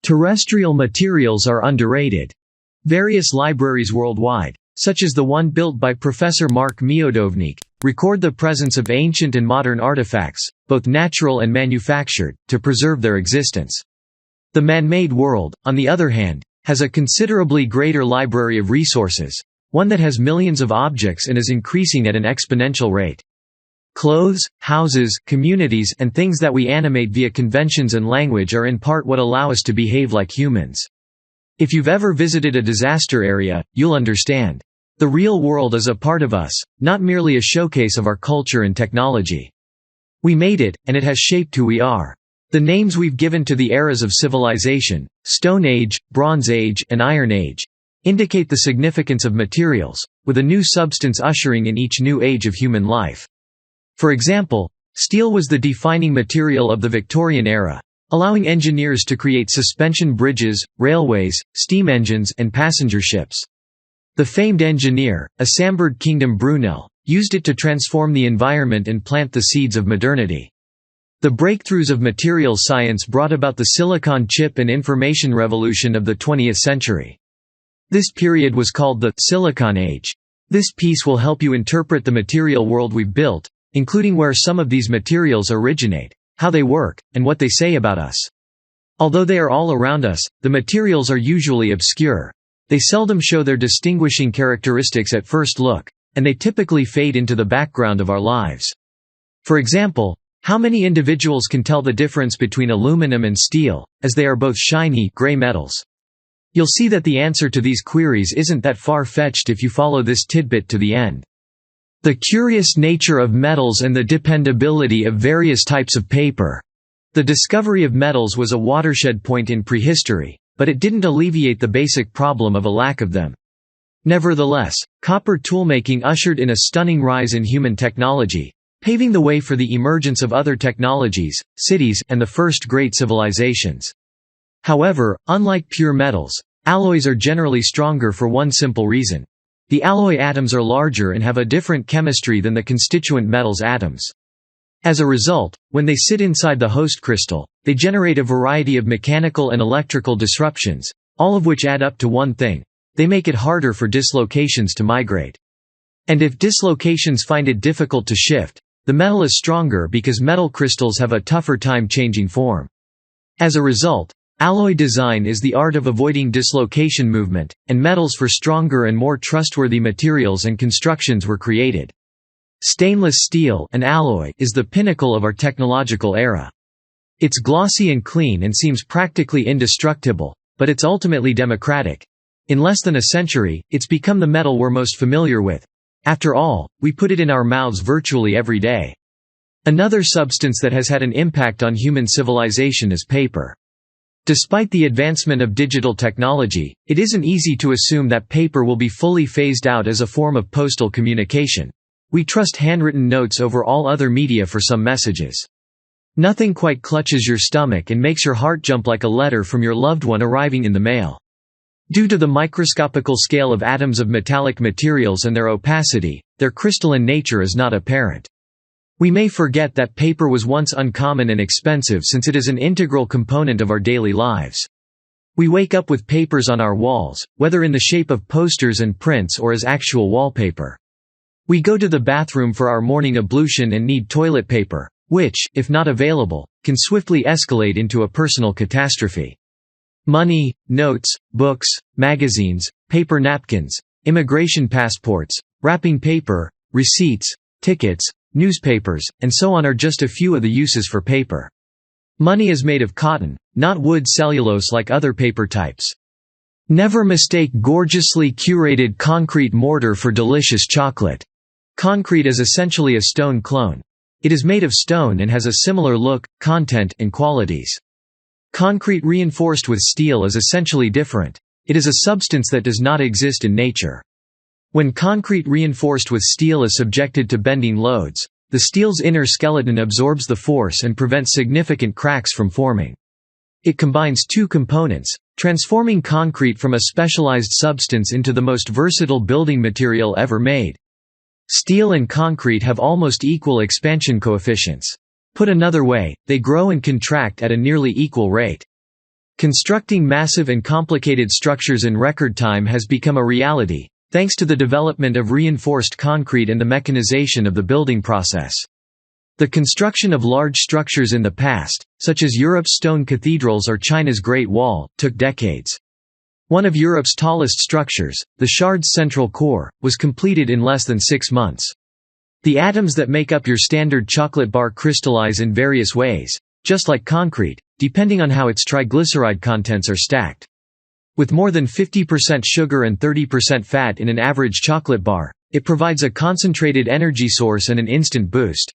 Terrestrial materials are underrated. Various libraries worldwide, such as the one built by Professor MarkMiodownik, record the presence of ancient and modern artifacts, both natural and manufactured, to preserve their existence. The man-made world, on the other hand, has a considerably greater library of resources, one that has millions of objects and is increasing at an exponential rate. Clothes, houses, communities, and things that we animate via conventions and language are in part what allow us to behave like humans. If you've ever visited a disaster area, you'll understand. The real world is a part of us, not merely a showcase of our culture and technology. We made it, and it has shaped who we are. The names we've given to the eras of civilization, Stone Age, Bronze Age, and Iron Age, indicate the significance of materials, with a new substance ushering in each new age of human life. For example, steel was the defining material of the Victorian era, allowing engineers to create suspension bridges, railways, steam engines, and passenger ships. The famed engineer, Assamberg Kingdom Brunel, used it to transform the environment and plant the seeds of modernity. The breakthroughs of materials science brought about the silicon chip and information revolution of the 20th century. This period was called the Silicon Age. This piece will help you interpret the material world we've built, including where some of these materials originate, how they work, and what they say about us. Although they are all around us, the materials are usually obscure. They seldom show their distinguishing characteristics at first look, and they typically fade into the background of our lives. For example, how many individuals can tell the difference between aluminum and steel, as they are both shiny, gray metals? You'll see that the answer to these queries isn't that far-fetched if you follow this tidbit to the end. The curious nature of metals and the dependability of various types of paper. The discovery of metals was a watershed point in prehistory, but it didn't alleviate the basic problem of a lack of them. Nevertheless, copper toolmaking ushered in a stunning rise in human technology, paving the way for the emergence of other technologies, cities, and the first great civilizations. However, unlike pure metals, alloys are generally stronger for one simple reason. The alloy atoms are larger and have a different chemistry than the constituent metals atoms. As a result, when they sit inside the host crystal, they generate a variety of mechanical and electrical disruptions, all of which add up to one thing: they make it harder for dislocations to migrate. And if dislocations find it difficult to shift, the metal is stronger because metal crystals have a tougher time changing form. As a result, alloy design is the art of avoiding dislocation movement, and metals for stronger and more trustworthy materials and constructions were created. Stainless steel, an alloy, is the pinnacle of our technological era. It's glossy and clean and seems practically indestructible, but it's ultimately democratic. In less than a century, it's become the metal we're most familiar with. After all, we put it in our mouths virtually every day. Another substance that has had an impact on human civilization is paper. Despite the advancement of digital technology, it isn't easy to assume that paper will be fully phased out as a form of postal communication. We trust handwritten notes over all other media for some messages. Nothing quite clutches your stomach and makes your heart jump like a letter from your loved one arriving in the mail. Due to the microscopical scale of atoms of metallic materials and their opacity, their crystalline nature is not apparent. We may forget that paper was once uncommon and expensive since it is an integral component of our daily lives. We wake up with papers on our walls, whether in the shape of posters and prints or as actual wallpaper. We go to the bathroom for our morning ablution and need toilet paper, which, if not available, can swiftly escalate into a personal catastrophe. Money, notes, books, magazines, paper napkins, immigration passports, wrapping paper, receipts, tickets, newspapers, and so on are just a few of the uses for paper. Money is made of cotton, not wood cellulose like other paper types. Never mistake gorgeously curated concrete mortar for delicious chocolate. Concrete is essentially a stone clone. It is made of stone and has a similar look, content, and qualities. Concrete reinforced with steel is essentially different. It is a substance that does not exist in nature. When concrete reinforced with steel is subjected to bending loads, the steel's inner skeleton absorbs the force and prevents significant cracks from forming. It combines two components, transforming concrete from a specialized substance into the most versatile building material ever made. Steel and concrete have almost equal expansion coefficients. Put another way, they grow and contract at a nearly equal rate. Constructing massive and complicated structures in record time has become a reality, thanks to the development of reinforced concrete and the mechanization of the building process. The construction of large structures in the past, such as Europe's stone cathedrals or China's Great Wall, took decades. One of Europe's tallest structures, the Shard's central core, was completed in less than 6 months. The atoms that make up your standard chocolate bar crystallize in various ways, just like concrete, depending on how its triglyceride contents are stacked. With more than 50% sugar and 30% fat in an average chocolate bar, it provides a concentrated energy source and an instant boost.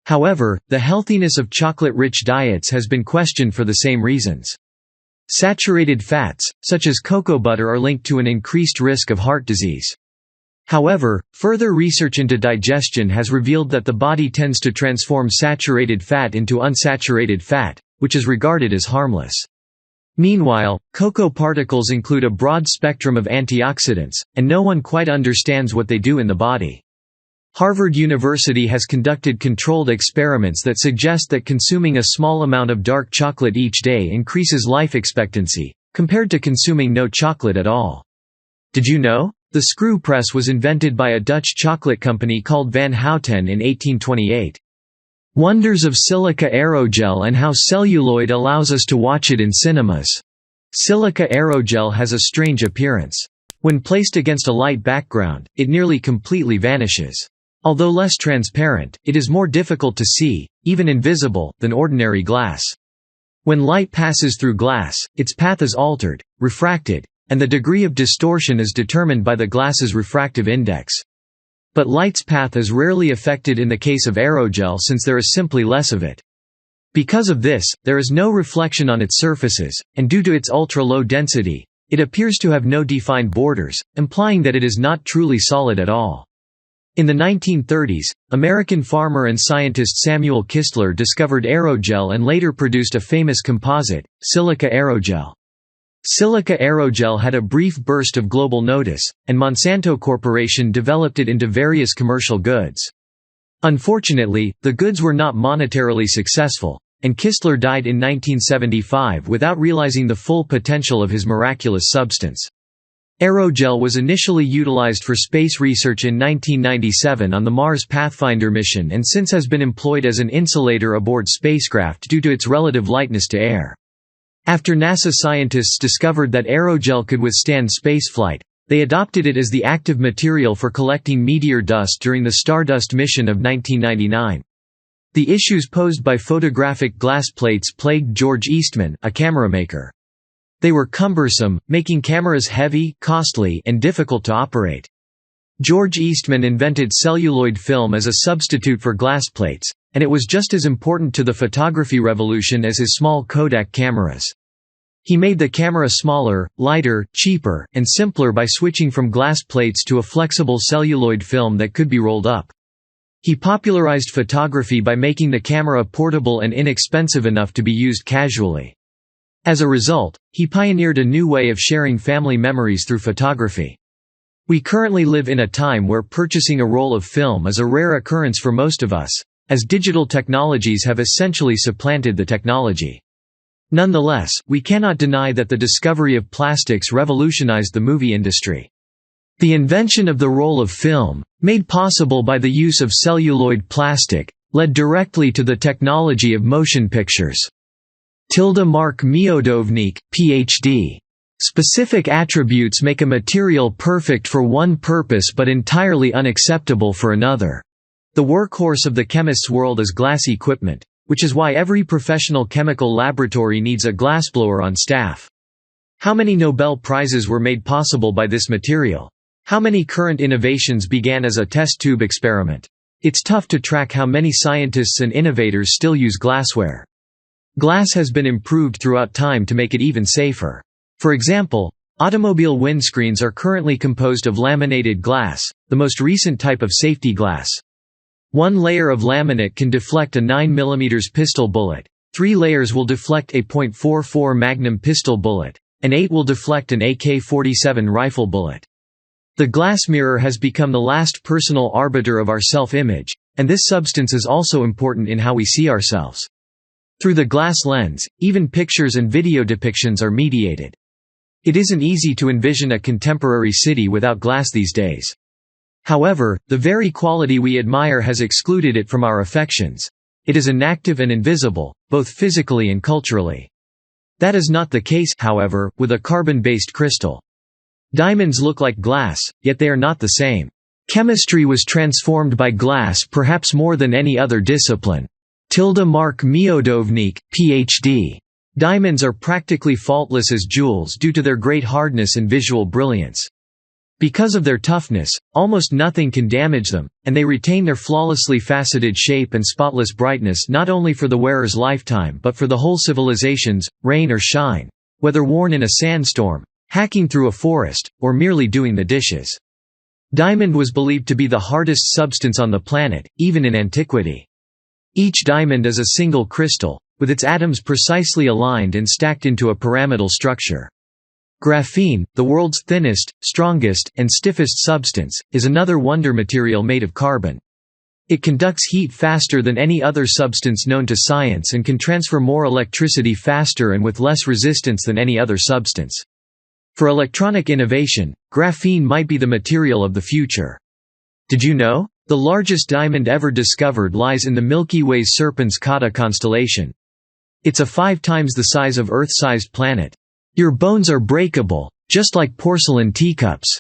However, the healthiness of chocolate-rich diets has been questioned for the same reasons. Saturated fats, such as cocoa butter, are linked to an increased risk of heart disease. However, further research into digestion has revealed that the body tends to transform saturated fat into unsaturated fat, which is regarded as harmless. Meanwhile, cocoa particles include a broad spectrum of antioxidants, and no one quite understands what they do in the body. Harvard University has conducted controlled experiments that suggest that consuming a small amount of dark chocolate each day increases life expectancy, compared to consuming no chocolate at all. Did you know? The screw press was invented by a Dutch chocolate company called Van Houten in 1828. Wonders of silica aerogel and how celluloid allows us to watch it in cinemas. Silica aerogel has a strange appearance. When placed against a light background, it nearly completely vanishes. Although less transparent, it is more difficult to see, even invisible, than ordinary glass. When light passes through glass, its path is altered, refracted, and the degree of distortion is determined by the glass's refractive index. But light's path is rarely affected in the case of aerogel since there is simply less of it. Because of this, there is no reflection on its surfaces, and due to its ultra-low density, it appears to have no defined borders, implying that it is not truly solid at all. In the 1930s, American farmer and scientist Samuel Kistler discovered aerogel and later produced a famous composite, silica aerogel. Silica aerogel had a brief burst of global notice, and Monsanto Corporation developed it into various commercial goods. Unfortunately, the goods were not monetarily successful, and Kistler died in 1975 without realizing the full potential of his miraculous substance. Aerogel was initially utilized for space research in 1997 on the Mars Pathfinder mission and since has been employed as an insulator aboard spacecraft due to its relative lightness to air. After NASA scientists discovered that aerogel could withstand spaceflight, they adopted it as the active material for collecting meteor dust during the Stardust mission of 1999. The issues posed by photographic glass plates plagued George Eastman, a camera maker. They were cumbersome, making cameras heavy, costly, and difficult to operate. George Eastman invented celluloid film as a substitute for glass plates, and it was just as important to the photography revolution as his small Kodak cameras. He made the camera smaller, lighter, cheaper, and simpler by switching from glass plates to a flexible celluloid film that could be rolled up. He popularized photography by making the camera portable and inexpensive enough to be used casually. As a result, he pioneered a new way of sharing family memories through photography. We currently live in a time where purchasing a roll of film is a rare occurrence for most of us, as digital technologies have essentially supplanted the technology. Nonetheless, we cannot deny that the discovery of plastics revolutionized the movie industry. The invention of the roll of film, made possible by the use of celluloid plastic, led directly to the technology of motion pictures. MarkMiodownik, Ph.D. Specific attributes make a material perfect for one purpose but entirely unacceptable for another. The workhorse of the chemist's world is glass equipment, which is why every professional chemical laboratory needs a glassblower on staff. How many Nobel Prizes were made possible by this material? How many current innovations began as a test tube experiment? It's tough to track how many scientists and innovators still use glassware. Glass has been improved throughout time to make it even safer. For example, automobile windscreens are currently composed of laminated glass, the most recent type of safety glass. One layer of laminate can deflect a 9 mm pistol bullet, 3 layers will deflect a .44 Magnum pistol bullet, and 8 will deflect an AK-47 rifle bullet. The glass mirror has become the last personal arbiter of our self-image, and this substance is also important in how we see ourselves. Through the glass lens, even pictures and video depictions are mediated. It isn't easy to envision a contemporary city without glass these days. However, the very quality we admire has excluded it from our affections. It is inactive and invisible, both physically and culturally. That is not the case, however, with a carbon-based crystal. Diamonds look like glass, yet they are not the same. Chemistry was transformed by glass perhaps more than any other discipline. MarkMiodownik, Ph.D. Diamonds are practically faultless as jewels due to their great hardness and visual brilliance. Because of their toughness, almost nothing can damage them, and they retain their flawlessly faceted shape and spotless brightness not only for the wearer's lifetime but for the whole civilization's, rain or shine, whether worn in a sandstorm, hacking through a forest, or merely doing the dishes. Diamond was believed to be the hardest substance on the planet, even in antiquity. Each diamond is a single crystal, with its atoms precisely aligned and stacked into a pyramidal structure. Graphene, the world's thinnest, strongest, and stiffest substance, is another wonder material made of carbon. It conducts heat faster than any other substance known to science and can transfer more electricity faster and with less resistance than any other substance. For electronic innovation, graphene might be the material of the future. Did you know? The largest diamond ever discovered lies in the Milky Way's Serpens-Khata constellation. It's a 5 times the size of Earth-sized planet. Your bones are breakable, just like porcelain teacups.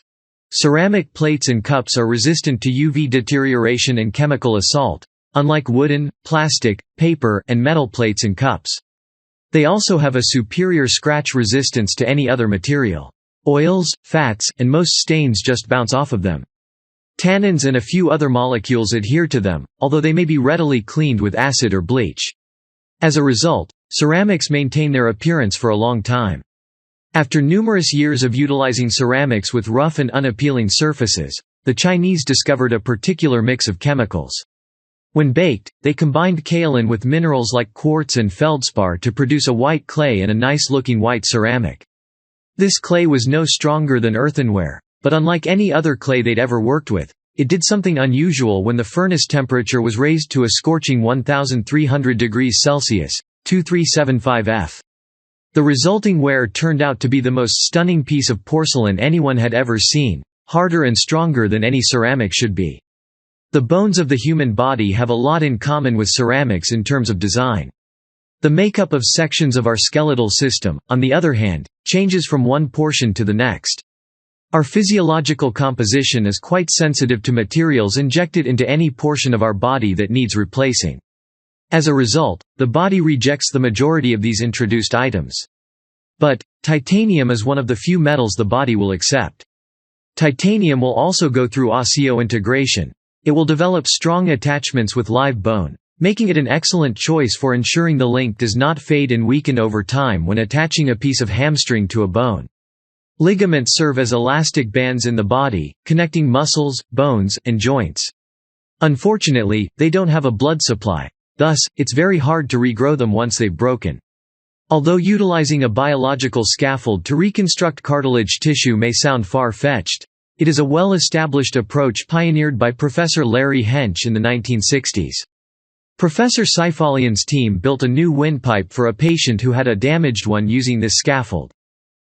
Ceramic plates and cups are resistant to UV deterioration and chemical assault, unlike wooden, plastic, paper, and metal plates and cups. They also have a superior scratch resistance to any other material. Oils, fats, and most stains just bounce off of them. Tannins and a few other molecules adhere to them, although they may be readily cleaned with acid or bleach. As a result, ceramics maintain their appearance for a long time. After numerous years of utilizing ceramics with rough and unappealing surfaces, the Chinese discovered a particular mix of chemicals. When baked, they combined kaolin with minerals like quartz and feldspar to produce a white clay and a nice-looking white ceramic. This clay was no stronger than earthenware, but unlike any other clay they'd ever worked with, it did something unusual when the furnace temperature was raised to a scorching 1,300 degrees Celsius, 2375 F. The resulting ware turned out to be the most stunning piece of porcelain anyone had ever seen, harder and stronger than any ceramic should be. The bones of the human body have a lot in common with ceramics in terms of design. The makeup of sections of our skeletal system, on the other hand, changes from one portion to the next. Our physiological composition is quite sensitive to materials injected into any portion of our body that needs replacing. As a result, the body rejects the majority of these introduced items. But, titanium is one of the few metals the body will accept. Titanium will also go through osseointegration. It will develop strong attachments with live bone, making it an excellent choice for ensuring the link does not fade and weaken over time when attaching a piece of hamstring to a bone. Ligaments serve as elastic bands in the body, connecting muscles, bones, and joints. Unfortunately, they don't have a blood supply. Thus, it's very hard to regrow them once they've broken. Although utilizing a biological scaffold to reconstruct cartilage tissue may sound far-fetched, it is a well-established approach pioneered by Professor Larry Hench in the 1960s. Professor Seifalian's team built a new windpipe for a patient who had a damaged one using this scaffold.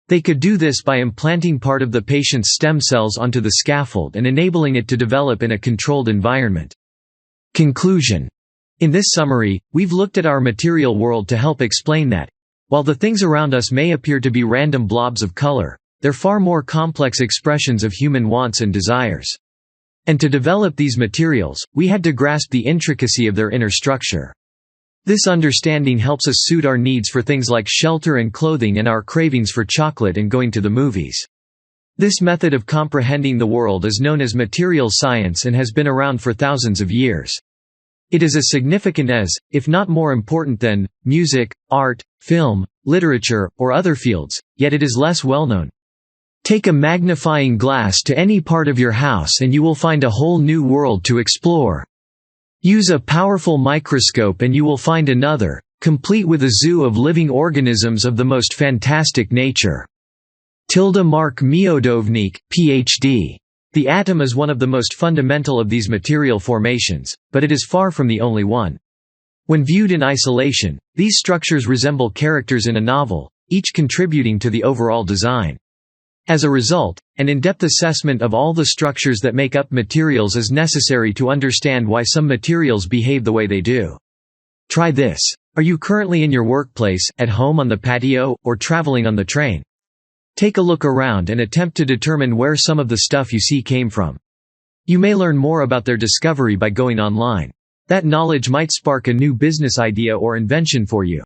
They could do this by implanting part of the patient's stem cells onto the scaffold and enabling it to develop in a controlled environment. Conclusion. In this summary, we've looked at our material world to help explain that, while the things around us may appear to be random blobs of color, they're far more complex expressions of human wants and desires. And to develop these materials, we had to grasp the intricacy of their inner structure. This understanding helps us suit our needs for things like shelter and clothing and our cravings for chocolate and going to the movies. This method of comprehending the world is known as material science and has been around for thousands of years. It is as significant as, if not more important than, music, art, film, literature, or other fields, yet it is less well known. Take a magnifying glass to any part of your house and you will find a whole new world to explore. Use a powerful microscope and you will find another, complete with a zoo of living organisms of the most fantastic nature. MarkMiodownik, Ph.D. The atom is one of the most fundamental of these material formations, but it is far from the only one. When viewed in isolation, these structures resemble characters in a novel, each contributing to the overall design. As a result, an in-depth assessment of all the structures that make up materials is necessary to understand why some materials behave the way they do. Try this. Are you currently in your workplace, at home on the patio, or traveling on the train? Take a look around and attempt to determine where some of the stuff you see came from. You may learn more about their discovery by going online. That knowledge might spark a new business idea or invention for you.